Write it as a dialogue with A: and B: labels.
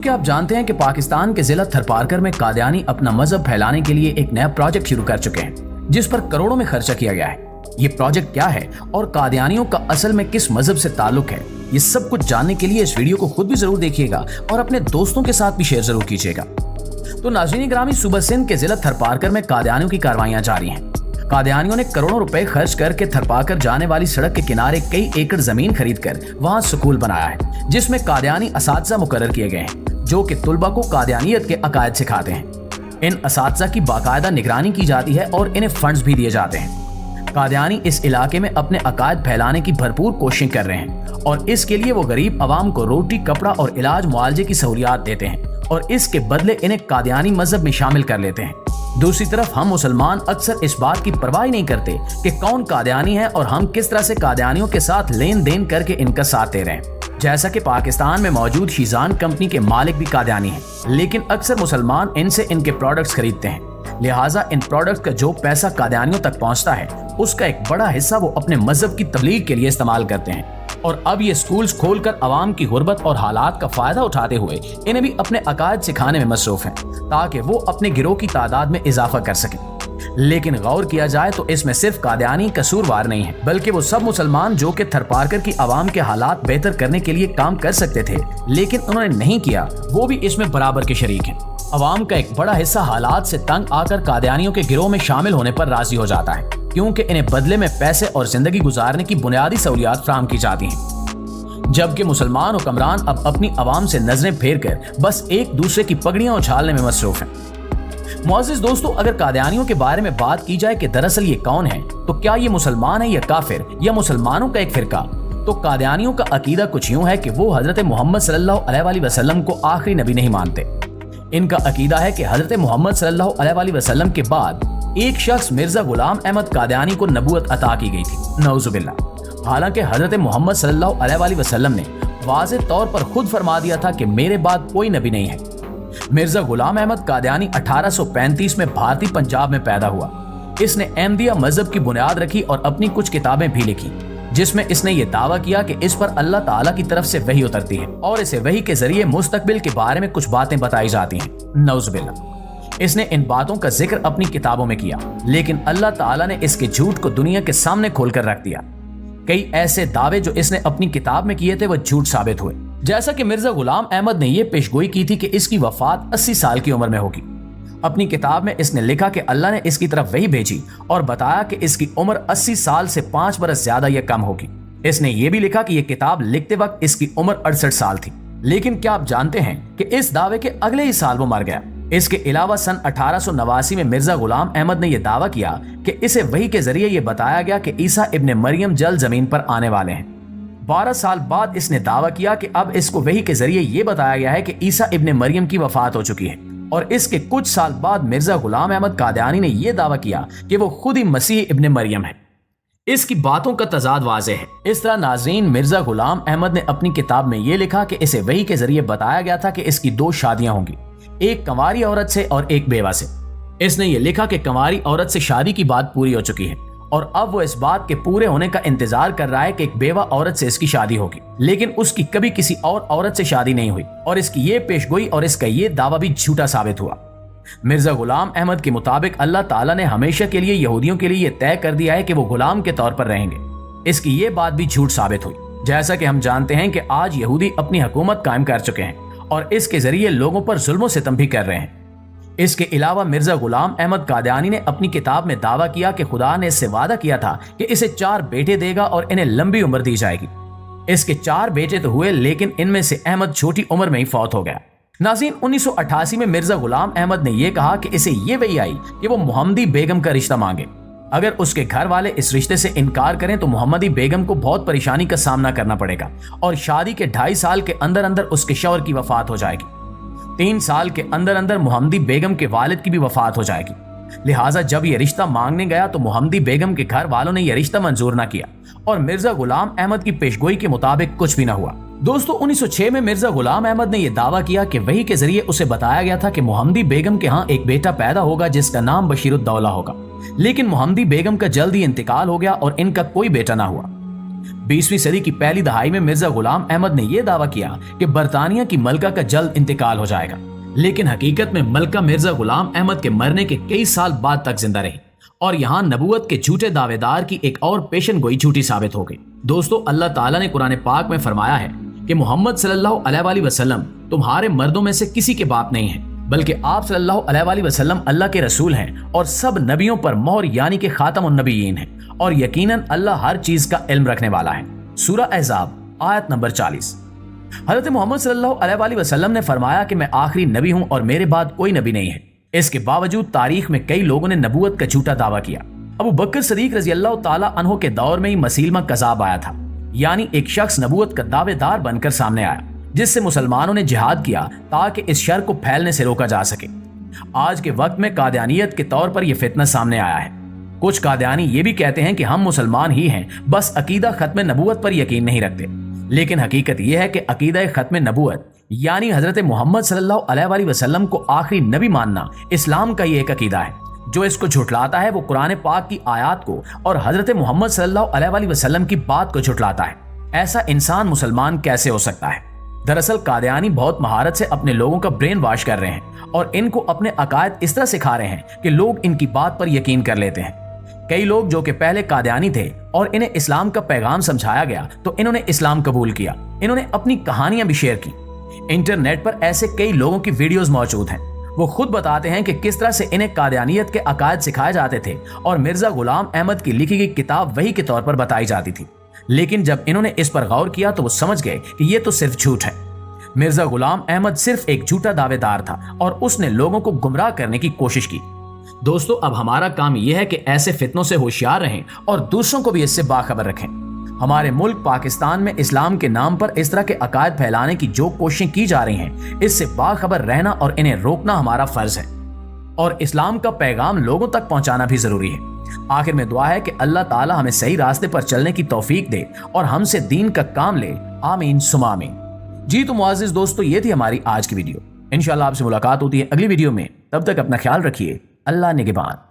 A: क्या आप जानते हैं कि पाकिस्तान के जिला थरपारकर में कादियानी अपना मजहब फैलाने के लिए एक नया प्रोजेक्ट शुरू कर चुके हैं, जिस पर करोड़ों में खर्चा किया गया है। ये प्रोजेक्ट क्या है और कादियानियों का असल में किस मजहब से ताल्लुक है, ये सब कुछ जानने के लिए इस वीडियो को खुद भी जरूर देखिएगा और अपने दोस्तों के साथ भी शेयर जरूर कीजिएगा। तो नाज़रीन ग्रामी, सूबा सिंध के जिला थरपारकर में कादियानियों की कार्रवाइयां जारी हैं। कादियानियों ने करोड़ों रुपए खर्च करके थरपारकर जाने वाली सड़क के किनारे कई एकड़ जमीन खरीदकर वहां स्कूल बनाया है, जिसमें कादियानी असातिज़ा मुकर्रर किए गए हैं जो कि तुलबा को कादियानियत के अकायद सिखाते हैं। इन असातिज़ा की बाकायदा निगरानी की जाती है और इन्हें फंड्स भी दिए जाते हैं। कादियानी इस इलाके में अपने अकायद फैलाने की भरपूर कोशिश कर रहे हैं और इसके लिए वो गरीब आवाम को रोटी, कपड़ा और इलाज मुआवजे की सहूलियात देते हैं और इसके बदले इन्हें कादियानी मजहब में शामिल कर लेते हैं। दूसरी तरफ हम मुसलमान अक्सर इस बात की परवाह नहीं करते कि कौन कादियानी है और हम किस तरह से कादियानियों के साथ लेन देन करके इनका साथ दे रहे हैं। जैसा कि पाकिस्तान में मौजूद शीजान कंपनी के मालिक भी कादियानी हैं, लेकिन अक्सर मुसलमान इनसे इनके प्रोडक्ट्स खरीदते हैं। लिहाजा इन प्रोडक्ट्स का जो पैसा कादियानियों तक पहुंचता है, उसका एक बड़ा हिस्सा वो अपने मजहब की तबलीग के लिए इस्तेमाल करते हैं। और अब ये स्कूल्स खोलकर आवाम की गुर्बत और हालात का फायदा उठाते हुए इन्हें भी अपने अकायद सिखाने में मसरूफ हैं, ताकि वो अपने गिरोह की तादाद में इजाफा कर सकें। लेकिन गौर किया जाए तो इसमें सिर्फ कादियानी कसूरवार नहीं है, बल्कि वो सब मुसलमान जो कि थरपारकर की आवाम के हालात बेहतर करने के लिए काम कर सकते थे लेकिन उन्होंने नहीं किया, वो भी इसमें बराबर के शरीक हैं। आवाम का एक बड़ा हिस्सा हालात से तंग आकर कादियानियों के गिरोह में शामिल होने पर राजी हो जाता है, क्योंकि इन्हें बदले में पैसे और जिंदगी गुजारने की बुनियादी सहूलियात फराहम की जाती हैं। जबकि मुसलमान हुक्मरान अब अपनी आवाम से नजरें फेर कर बस एक दूसरे की पगड़ियां उछालने में मसरूफ हैं। मुअज़्ज़िज़ दोस्तों, अगर कादियानियों के बारे में बात की जाए कि दरअसल ये कौन है, तो क्या ये मुसलमान है या काफिर या मुसलमानों का एक फिरका, तो कादियानियों का अकीदा कुछ यूं है कि वो हजरत मोहम्मद सल्लल्लाहु अलैहि वसल्लम को आखिरी नबी नहीं मानते। इनका अकीदा है कि हजरत मोहम्मद सल्लल्लाहु अलैहि वसल्लम के बाद एक शख्स मिर्जा गुलाम अहमद कादियानी को नबूवत अता की गई थी, नऊजुबिल्लाह। हालांकि हजरत मोहम्मद सल्लल्लाहु अलैहि वसल्लम ने वाज़ेह तौर पर खुद फरमा दिया था कि मेरे बाद कोई नबी नहीं है। मिर्जा गुलाम अहमद कादियानी 1835 में भारतीय पंजाब में पैदा हुआ। इसने अहमदिया मजहब की बुनियाद रखी और अपनी कुछ किताबें भी लिखी, जिसमें इसने ये दावा किया कि इस पर अल्लाह ताला की तरफ से वही उतरती है और इसे वही के जरिए मुस्तकबिल के बारे में कुछ बातें बताई जाती हैं, नऊजुबिल्लाह। इसने इन बातों का जिक्र अपनी किताबों में किया, लेकिन अल्लाह ताला ने इसके झूठ को दुनिया के सामने खोलकर रख दिया। कई ऐसे दावे जो इसने अपनी किताब में किए थे वो झूठ साबित हुए। जैसा कि मिर्जा गुलाम अहमद ने यह पेशगोई की थी कि इसकी वफात 80 साल की उम्र में होगी। अपनी किताब में इसने लिखा कि अल्लाह ने इसकी तरफ वही भेजी और बताया कि इसकी उम्र 80 साल से 5 बरस ज्यादा या कम होगी। इसने ये भी लिखा कि यह किताब लिखते वक्त इसकी उम्र 68 साल थी। लेकिन क्या आप जानते हैं कि इस दावे के अगले ही साल वो मर गया। इसके अलावा सन 1889 में मिर्जा गुलाम अहमद ने यह दावा किया कि इसे वही के जरिए यह बताया गया कि ईसा इब्ने मरियम जल्द जमीन पर आने वाले हैं। 12 साल बाद इसने दावा किया कि अब इसको वही के जरिए यह बताया गया है कि ईसा इब्ने मरियम की वफात हो चुकी है। और इसके कुछ साल बाद मिर्जा गुलाम अहमद कादियानी ने यह दावा किया कि वो खुद ही मसीह इब्ने मरियम है। इसकी बातों का तजाद वाज़ेह है। इस तरह नाज़रीन, मिर्जा गुलाम अहमद ने अपनी किताब में यह लिखा कि इसे वही के जरिए बताया गया था कि इसकी 2 शादियां होंगी, एक कंवारी औरत से और एक बेवा से। इसने ये लिखा कि कंवारी औरत से शादी की बात पूरी हो चुकी है और अब वो इस बात के पूरे होने का इंतजार कर रहा है कि एक बेवा औरत से इसकी शादी होगी, लेकिन उसकी कभी किसी और औरत से शादी नहीं हुई और इसकी ये पेशगोई और इसका ये दावा भी झूठा साबित हुआ। मिर्जा गुलाम अहमद के मुताबिक अल्लाह ताला ने हमेशा के लिए यहूदियों के लिए यह तय कर दिया है कि वो गुलाम के तौर पर रहेंगे। इसकी ये बात भी झूठ साबित हुई। जैसा कि हम जानते हैं कि आज यहूदी अपनी हुकूमत कायम कर चुके हैं और इसके जरिए लोगों पर जुल्म सितम भी कर रहे हैं। इसके अलावा मिर्जा गुलाम अहमद कादियानी ने अपनी किताब में दावा किया कि खुदा ने इससे वादा किया था कि इसे 4 बेटे देगा और इन्हें लंबी उम्र दी जाएगी। इसके 4 बेटे तो हुए, लेकिन इनमें से अहमद छोटी उम्र में ही फौत हो गया। नाज़रीन, 1988 में मिर्जा गुलाम अहमद ने यह कहा कि इसे ये वही आई कि वो मोहम्मदी बेगम का रिश्ता मांगे। अगर उसके घर वाले इस रिश्ते से इनकार करें तो मोहम्मदी बेगम को बहुत परेशानी का सामना करना पड़ेगा और शादी के 2.5 साल के अंदर अंदर उसके शौहर की वफात हो जाएगी। 3 साल के अंदर अंदर मोहम्मदी बेगम के वालिद की भी वफात हो जाएगी। लिहाजा जब ये रिश्ता मांगने गया तो मोहम्मदी बेगम के घर वालों ने यह रिश्ता मंजूर न किया और मिर्जा गुलाम अहमद की पेशगोई के मुताबिक कुछ भी न हुआ। दोस्तों, 1906 में मिर्जा गुलाम अहमद ने यह दावा किया कि वही के जरिए उसे बताया गया था कि मोहम्मदी बेगम के यहाँ एक बेटा पैदा होगा जिसका नाम बशीरुद्दौला होगा, लेकिन मोहम्मदी बेगम का जल्द ही इंतकाल हो गया और इनका कोई बेटा ना हुआ। 20वीं सदी की पहली दहाई में मिर्जा गुलाम अहमद ने यह दावा किया कि बरतानिया की मलका का जल्द इंतकाल हो जाएगा, लेकिन हकीकत में मलका मिर्जा गुलाम अहमद के मरने के कई साल बाद तक जिंदा रही और यहाँ नबूवत के झूठे दावेदार की एक और पेशन गोई झूठी साबित हो गई। दोस्तों, अल्लाह ताला ने कुरान पाक में फरमाया है कि मोहम्मद सल्लल्लाहु अलैहि वसल्लम तुम्हारे मर्दों में से किसी के बाप नहीं है, बल्कि आप सल्लल्लाहु अलैहि वसल्लम अल्लाह के रसूल हैं और सब नबियों पर मोहर यानी कि खातमुन नबिय्यीन हैं और यकीनन अल्लाह हर चीज का इल्म रखने वाला है। सूरह अहज़ाब आयत नंबर 40। हजरत मोहम्मद सल्लल्लाहु अलैहि वसल्लम ने फरमाया कि मैं आखिरी नबी हूं और मेरे बाद कोई नबी नहीं है। इसके बावजूद तारीख में कई लोगों ने नबूवत का झूठा दावा किया। अबू बकर सदीक रजी अल्लाह ताला अन्हो के दौर में ही मसीलमा कज़ाब आया था, यानी एक शख्स नबूवत का दावेदार बनकर सामने आया, जिससे मुसलमानों ने जिहाद किया ताकि इस शर को फैलने से रोका जा सके। आज के वक्त में कादियानियत के तौर पर यह फितना सामने आया है। कुछ कादियानी ये भी कहते हैं कि हम मुसलमान ही हैं, बस अकीदा खत्म नबूवत पर यकीन नहीं रखते, लेकिन हकीकत यह है कि अकीदा खत्म नबूवत यानी हजरत मोहम्मद सल्लल्लाहु अलैहि वसल्लम को आखिरी नबी मानना इस्लाम का ही एक अकीदा है। जो इसको झुटलाता है वो कुरान पाक की आयत को और हजरत मोहम्मद सल्लल्लाहु अलैहि वसल्लम की बात को झुटलाता है। ऐसा इंसान मुसलमान कैसे हो सकता है? दरअसल कादियानी बहुत महारत से अपने लोगों का ब्रेन वॉश कर रहे हैं और इनको अपने अकायद इस तरह सिखा रहे हैं कि लोग इनकी बात पर यकीन कर लेते हैं। कई लोग जो कि पहले कादियानी थे और इन्हें इस्लाम का पैगाम समझाया गया तो इन्होंने इस्लाम कबूल किया। इन्होंने अपनी कहानियां भी शेयर की। इंटरनेट पर ऐसे कई लोगों की वीडियोस मौजूद हैं। वो खुद बताते हैं कि किस तरह से इन्हें कादियानियत के अकायद सिखाए जाते थे और मिर्जा गुलाम अहमद की लिखी गई किताब वही के तौर पर बताई जाती थी। लेकिन जब इन्होंने इस पर गौर किया तो वो समझ गए कि ये तो सिर्फ झूठ है। मिर्जा गुलाम अहमद सिर्फ एक झूठा दावेदार था और उसने लोगों को गुमराह करने की कोशिश की। दोस्तों, अब हमारा काम यह है कि ऐसे फितनों से होशियार रहें और दूसरों को भी इससे बाखबर रखें। हमारे मुल्क पाकिस्तान में इस्लाम के नाम पर इस तरह के अकायद फैलाने की जो कोशिशें की जा रही हैं, इससे बाखबर रहना और इन्हें रोकना हमारा फर्ज है और इस्लाम का पैगाम लोगों तक पहुंचाना भी जरूरी है। आखिर में दुआ है कि अल्लाह ताला हमें सही रास्ते पर चलने की तौफीक दे और हमसे दीन का काम ले। आमीन सुमा आमीन। जी तो मुआज़िज़ दोस्तों, ये थी हमारी आज की वीडियो। इंशाल्लाह आपसे मुलाकात होती है अगली वीडियो में। तब तक अपना ख्याल रखिए। अल्लाह निगहबान।